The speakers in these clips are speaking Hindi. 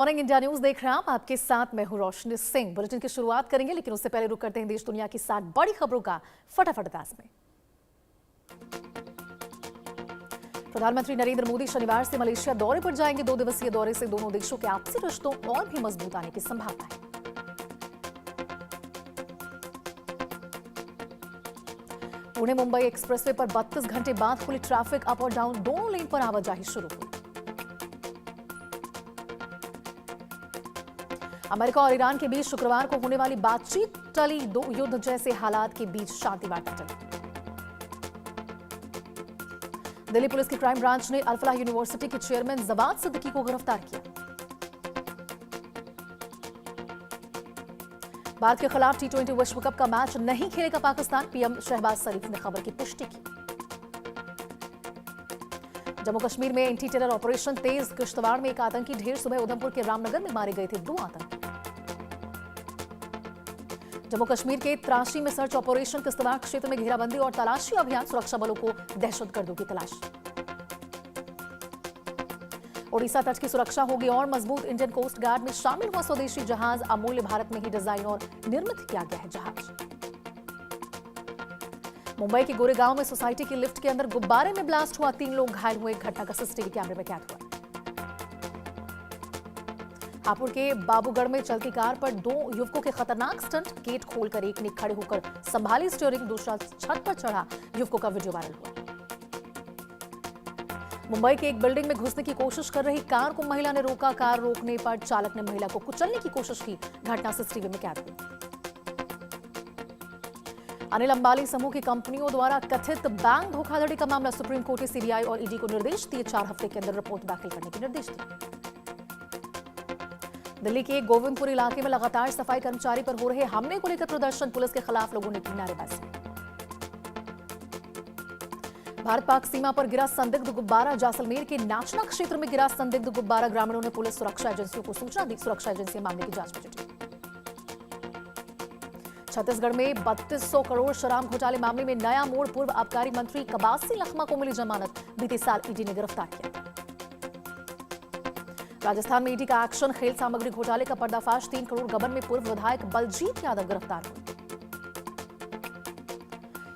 मॉर्निंग इंडिया न्यूज देख रहे हैं आप। आपके साथ मैं हूं रोशनी सिंह। बुलेटिन की शुरुआत करेंगे, लेकिन उससे पहले रुक करते हैं देश दुनिया की 7 बड़ी खबरों का फटाफट अंदाज में। प्रधानमंत्री नरेंद्र मोदी शनिवार से मलेशिया दौरे पर जाएंगे। 2 दिवसीय दौरे से दोनों देशों के आपसी रिश्तों और भी मजबूत आने की संभावना है। पुणे मुंबई एक्सप्रेसवे पर 32 घंटे बाद खुली ट्रैफिक। अप और डाउन दोनों लेन पर आवाजाही शुरू हुई। अमेरिका और ईरान के बीच शुक्रवार को होने वाली बातचीत टली। 2 युद्ध जैसे हालात के बीच शांति वार्ता टली। दिल्ली पुलिस की क्राइम ब्रांच ने अल-फलाह यूनिवर्सिटी के चेयरमैन जवाद सिद्दीकी को गिरफ्तार किया। भारत के खिलाफ T20 विश्व कप का मैच नहीं खेलेगा पाकिस्तान। पीएम शहबाज शरीफ ने खबर की पुष्टि की। जम्मू कश्मीर में एंटी टेरर ऑपरेशन तेज। किश्तवाड़ में एक आतंकी ढेर। सुबह उधमपुर के रामनगर में मारे गए थे 2 आतंकी। जम्मू कश्मीर के त्राशी में सर्च ऑपरेशन। किश्तवाड़ क्षेत्र में घेराबंदी और तलाशी अभियान। सुरक्षा बलों को दहशतगर्दों की तलाश। ओडिशा तट की सुरक्षा होगी और मजबूत। इंडियन कोस्ट गार्ड में शामिल हुआ स्वदेशी जहाज। अमूल्य भारत में ही डिजाइन और निर्मित किया गया है जहाज। मुंबई के गोरेगांव में सोसाइटी की लिफ्ट के अंदर गुब्बारे में ब्लास्ट हुआ। 3 लोग घायल हुए। घटना का सीसीटीवी कैमरे में कैद हुआ। हापुड़ के बाबूगढ़ में चलती कार पर 2 युवकों के खतरनाक स्टंट। गेट खोलकर एक ने खड़े होकर संभाली स्टीयरिंग। दूसरा छत पर चढ़ा। युवकों का वीडियो वायरल हुआ। मुंबई के एक बिल्डिंग में घुसने की कोशिश कर रही कार को महिला ने रोका। कार रोकने पर चालक ने महिला को कुचलने की कोशिश की। घटना सीसीटीवी में कैद हुई। अनिल अंबानी समूह की कंपनियों द्वारा कथित बैंक धोखाधड़ी का मामला। सुप्रीम कोर्ट ने सीबीआई और ईडी को निर्देश दिए। 4 हफ्ते के अंदर रिपोर्ट दाखिल करने के निर्देश दिए। दिल्ली के गोविंदपुर इलाके में लगातार सफाई कर्मचारी पर हो रहे हमले को लेकर प्रदर्शन। पुलिस के खिलाफ लोगों ने की नारेबाजी। भारत पाक सीमा पर गिरा संदिग्ध गुब्बारा। जैसलमेर के नाचना क्षेत्र में गिरा संदिग्ध गुब्बारा। ग्रामीणों ने पुलिस सुरक्षा एजेंसियों को सूचना दी। सुरक्षा एजेंसियां मामले की जांच में जुटी। छत्तीसगढ़ में 3200 करोड़ शराब घोटाले मामले में नया मोड़। पूर्व आबकारी मंत्री कबासी लखमा को मिली जमानत। बीते साल ईडी ने गिरफ्तार किया। राजस्थान में ईडी का एक्शन। खेल सामग्री घोटाले का पर्दाफाश। 3 करोड़ गबन में पूर्व विधायक बलजीत यादव गिरफ्तार हुए।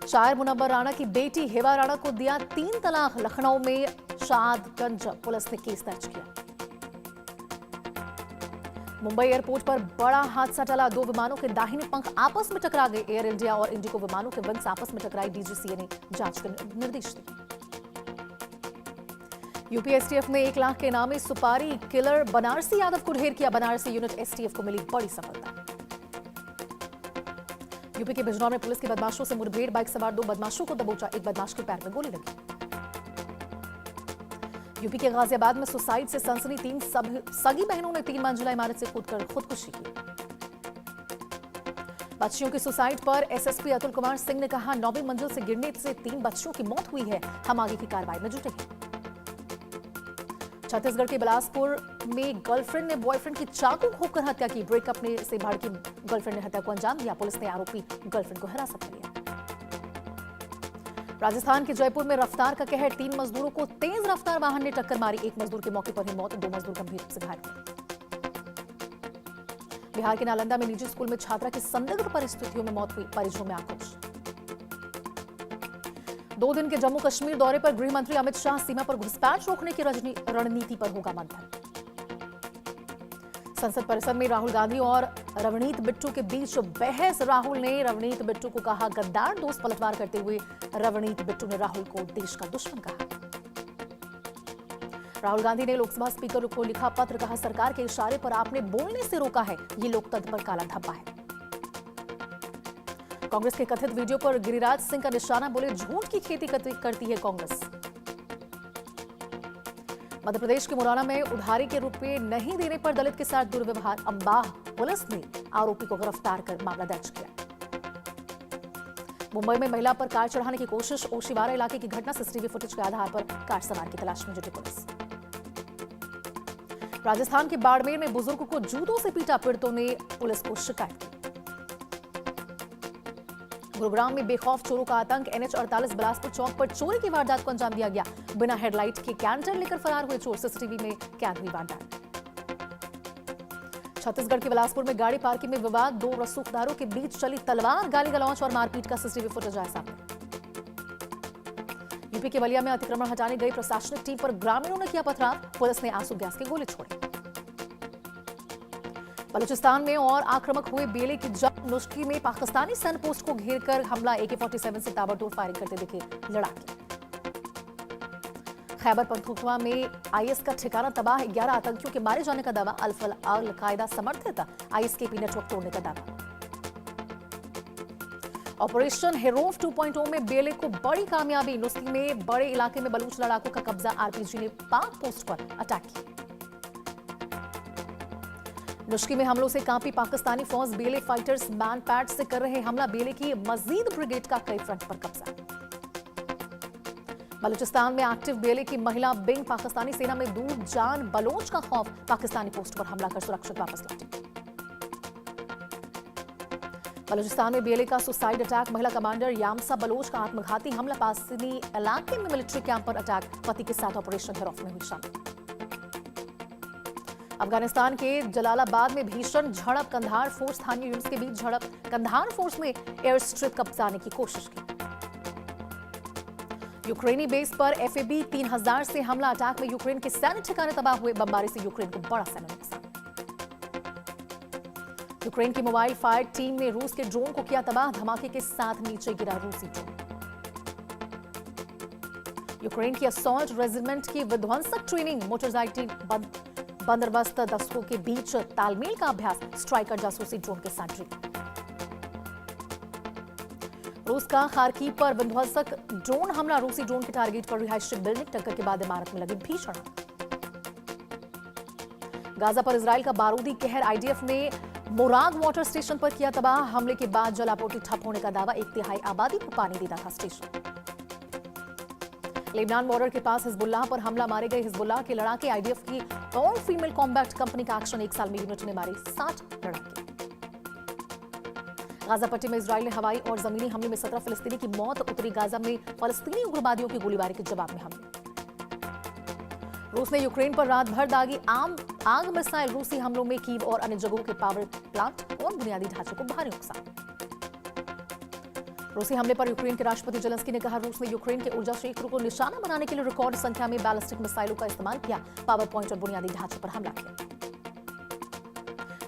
शायर मुनव्वर राणा की बेटी हिबा राणा को दिया 3 तलाक। लखनऊ में शादगंज पुलिस ने केस दर्ज किया। मुंबई एयरपोर्ट पर बड़ा हादसा टला। 2 विमानों के दाहिने पंख आपस में टकरा गए। एयर इंडिया और इंडिगो विमानों के विंग्स आपस में टकराई। डीजीसीए ने जांच के निर्देश दिए। यूपी एसटीएफ ने 1 लाख के इनामी सुपारी किलर बनारसी यादव को ढेर किया। बनारसी यूनिट एसटीएफ को मिली बड़ी सफलता। यूपी के बिजनौर में पुलिस की बदमाशों से मुठभेड़। बाइक सवार 2 बदमाशों को दबोचा। एक बदमाश के पैर में गोली लगी। यूपी के गाजियाबाद में सुसाइड से सनसनी। 3 सगी बहनों ने 3 मंजिला इमारत से कूदकर खुदकुशी की। बच्चियों की सुसाइड पर एसएसपी अतुल कुमार सिंह ने कहा, 9वीं मंजिल से गिरने से 3 बच्चियों की मौत हुई है। हम आगे की कार्रवाई में जुटे हैं। छत्तीसगढ़ के बिलासपुर में गर्लफ्रेंड ने बॉयफ्रेंड की चाकू घोंपकर हत्या की। ब्रेकअप ने से भड़की गर्लफ्रेंड ने हत्या को अंजाम दिया। पुलिस ने आरोपी गर्लफ्रेंड को हिरासत में लिया। राजस्थान के जयपुर में रफ्तार का कहर। 3 मजदूरों को तेज रफ्तार वाहन ने टक्कर मारी। 1 मजदूर की मौके पर ही मौत। 2 मजदूर गंभीर रूप से घायल हुए। बिहार के नालंदा में निजी स्कूल में छात्रा की संदिग्ध परिस्थितियों में मौत हुई। परिजनों में आक्रोश। 2 दिन के जम्मू कश्मीर दौरे पर गृह मंत्री अमित शाह सीमा पर घुसपैठ रोकने की रणनीति पर होगा मंथन। संसद परिसर में राहुल गांधी और रवनीत बिट्टू के बीच बहस। राहुल ने रवनीत बिट्टू को कहा गद्दार दोस्त। पलटवार करते हुए रवनीत बिट्टू ने राहुल को देश का दुश्मन कहा। राहुल गांधी ने लोकसभा स्पीकर को लिखा पत्र। कहा, सरकार के इशारे पर आपने बोलने से रोका है। ये लोकतंत्र पर काला धब्बा है। कांग्रेस के कथित वीडियो पर गिरिराज सिंह का निशाना। बोले, झूठ की खेती करती है कांग्रेस। मध्य प्रदेश के मुरैना में उधारी के रुपए नहीं देने पर दलित के साथ दुर्व्यवहार। अंबाह पुलिस ने आरोपी को गिरफ्तार कर मामला दर्ज किया। मुंबई में महिला पर कार चढ़ाने की कोशिश। ओशिवारा इलाके की घटना। सीसीटीवी फुटेज के आधार पर कार सवार की तलाश में जुटी पुलिस। राजस्थान के बाड़मेर में बुजुर्ग को जूतों से पीटा। पीड़ितों ने पुलिस को शिकायत की। गुरुग्राम में बेखौफ चोरों का आतंक। NH 48 बिलासपुर चौक पर चोरी की वारदात को अंजाम दिया गया। बिना हेडलाइट के कैंटर लेकर फरार हुए चोर। सीसीटीवी में कैद हुई वारदात। छत्तीसगढ़ के बिलासपुर में गाड़ी पार्किंग में विवाद, दो रसूखदारों के बीच चली तलवार, गाली गलौच और मारपीट का सीसीटीवी फुटेज आया सामने। यूपी के बलिया में अतिक्रमण हटाने गई प्रशासनिक टीम पर ग्रामीणों ने किया पथराव, पुलिस ने आंसू गैस की गोली छोड़ी। बलूचिस्तान में और आक्रामक हुए बेले की जंग, नुश्की में पाकिस्तानी सैन्य पोस्ट को घेरकर हमला, AK-47 से ताबड़तोड़ फायरिंग करते दिखे लड़ाके। खैबर पख्तूनख्वा में IS का ठिकाना तबाह, 11 आतंकियों के मारे जाने का दावा, अल-कायदा समर्थित ISKP नेटवर्क तोड़ने का दावा। ऑपरेशन हेरोफ 2.0 में बेले को बड़ी कामयाबी, नुस्की में बड़े इलाके में बलूच लड़ाकों का कब्जा, RPG ने पाक पोस्ट पर अटैक किया। नुश्की में हमलों से कांपी पाकिस्तानी फौज, बेले फाइटर्स मैनपैड से कर रहे हमला, बेले की मजीद ब्रिगेड का कई फ्रंट पर कब्जा। बलूचिस्तान में एक्टिव बेले की महिला बिंग, पाकिस्तानी सेना में दूर जान बलोच का खौफ, पाकिस्तानी पोस्ट पर हमला कर सुरक्षित वापस लौटी। बलूचिस्तान में बेले का सुसाइड अटैक, महिला कमांडर यामसा बलोच का आत्मघाती हमला, पासिनी इलाके में मिलिट्री कैंप पर अटैक, पति के साथ ऑपरेशन हेरोफ में हुई शामिल। अफगानिस्तान के जलालाबाद में भीषण झड़प, कंधार फोर्स स्थानीय यूनिट्स के बीच झड़प, कंधार फोर्स में एयर स्ट्रिप कब्जाने की कोशिश की। यूक्रेनी बेस पर FAB 3000 से हमला, अटैक में यूक्रेन के सैन्य ठिकाने तबाह हुए, बमबारी से यूक्रेन को बड़ा सैन्य नुकसान। यूक्रेन की मोबाइल फायर टीम ने रूस के ड्रोन को किया तबाह, धमाके के साथ नीचे गिरा रूसी ड्रोन। यूक्रेन की असॉल्ट रेजिमेंट की विध्वंसक ट्रेनिंग, मोटरसाइकिल बंदोबस्त, दस्तों के बीच तालमेल का अभ्यास, स्ट्राइकर जासूसी ड्रोन के साथ ड्रिल। रूस का खार्किव पर विध्वंसक ड्रोन हमला, रूसी ड्रोन के टारगेट पर रिहायशी बिल्डिंग, टक्कर के बाद इमारत में लगी भीषण आग। गाजा पर इजराइल का बारूदी कहर, IDF ने मोराग वाटर स्टेशन पर किया तबाह, हमले के बाद जल आपूर्ति ठप होने का दावा, 1/3 आबादी को पानी देता था स्टेशन। लेबनान बॉर्डर के पास हिजबुल्लाह पर हमला, मारे गए हिजबुल्लाह के लड़ाके, IDF की ऑल फीमेल कॉम्बैट कंपनी का एक्शन, 1 साल में यूनिट ने मारे 60 लड़ाके। गाजा पट्टी में इजराइल ने हवाई और जमीनी हमले में 17 फिलिस्तीनी की मौत, उत्तरी गाजा में फलस्तीनी उग्रवादियों की गोलीबारी के जवाब में हमले। रूस ने यूक्रेन पर रात भर दागी आग मिसाइल, रूसी हमलों में कीव और अन्य जगहों के पावर प्लांट और बुनियादी ढांचे को भारी नुकसान। रूसी हमले पर यूक्रेन के राष्ट्रपति जेलेंस्की ने कहा, रूस ने यूक्रेन के ऊर्जा क्षेत्रों को निशाना बनाने के लिए रिकॉर्ड संख्या में बैलिस्टिक मिसाइलों का इस्तेमाल किया, पावर पॉइंट और बुनियादी ढांचे पर हमला किया।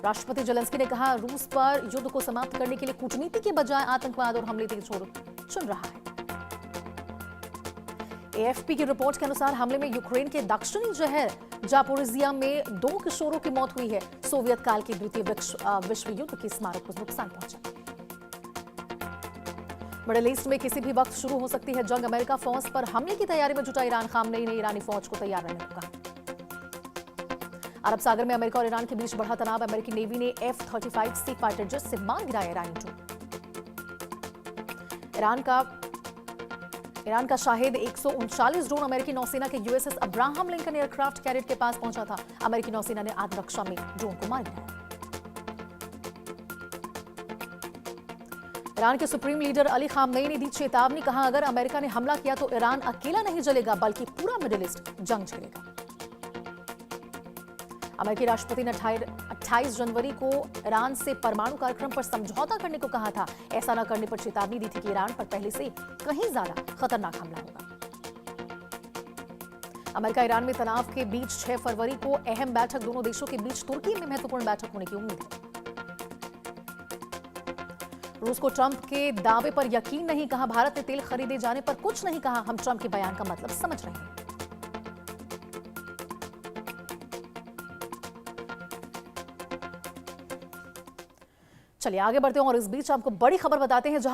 राष्ट्रपति जेलेंस्की ने कहा, रूस पर युद्ध को समाप्त करने के लिए कूटनीति के बजाय आतंकवाद और हमले के छोर चुन रहा है। AFP की रिपोर्ट के अनुसार हमले में यूक्रेन के दक्षिणी शहर जापोरिजिया में 2 किशोरों की मौत हुई है। सोवियत काल के द्वितीय विश्व युद्ध के स्मारक को नुकसान पहुंचा। मिडिल ईस्ट में किसी भी वक्त शुरू हो सकती है जंग, अमेरिका फौज पर हमले की तैयारी में जुटा ईरान, खामनेई ने ईरानी फौज को तैयार रहने को कहा। अरब सागर में अमेरिका और ईरान के बीच बढ़ा तनाव, अमेरिकी नेवी ने F-35C फाइटर जेट से मार गिराया ईरानी ड्रोन। ईरान का शाहिद 139 ड्रोन अमेरिकी नौसेना के USS Abraham Lincoln aircraft carrier के पास पहुंचा था, अमेरिकी नौसेना ने आत्मरक्षा में ड्रोन को मार गिराया। ईरान के सुप्रीम लीडर अली खामनेई ने दी चेतावनी, कहा अगर अमेरिका ने हमला किया तो ईरान अकेला नहीं जलेगा बल्कि पूरा मिडिल ईस्ट जंग झेलेगा। अमेरिकी राष्ट्रपति ने 28 जनवरी को ईरान से परमाणु कार्यक्रम पर समझौता करने को कहा था, ऐसा न करने पर चेतावनी दी थी कि ईरान पर पहले से कहीं ज्यादा खतरनाक हमला होगा। अमेरिका ईरान में तनाव के बीच 6 फरवरी को अहम बैठक, दोनों देशों के बीच तुर्की में महत्वपूर्ण बैठक होने की उम्मीद है। रूस को ट्रंप के दावे पर यकीन नहीं, कहा भारत ने तेल खरीदे जाने पर कुछ नहीं कहा, हम ट्रंप के बयान का मतलब समझ रहे हैं। चलिए आगे बढ़ते हैं और इस बीच आपको बड़ी खबर बताते हैं, जहां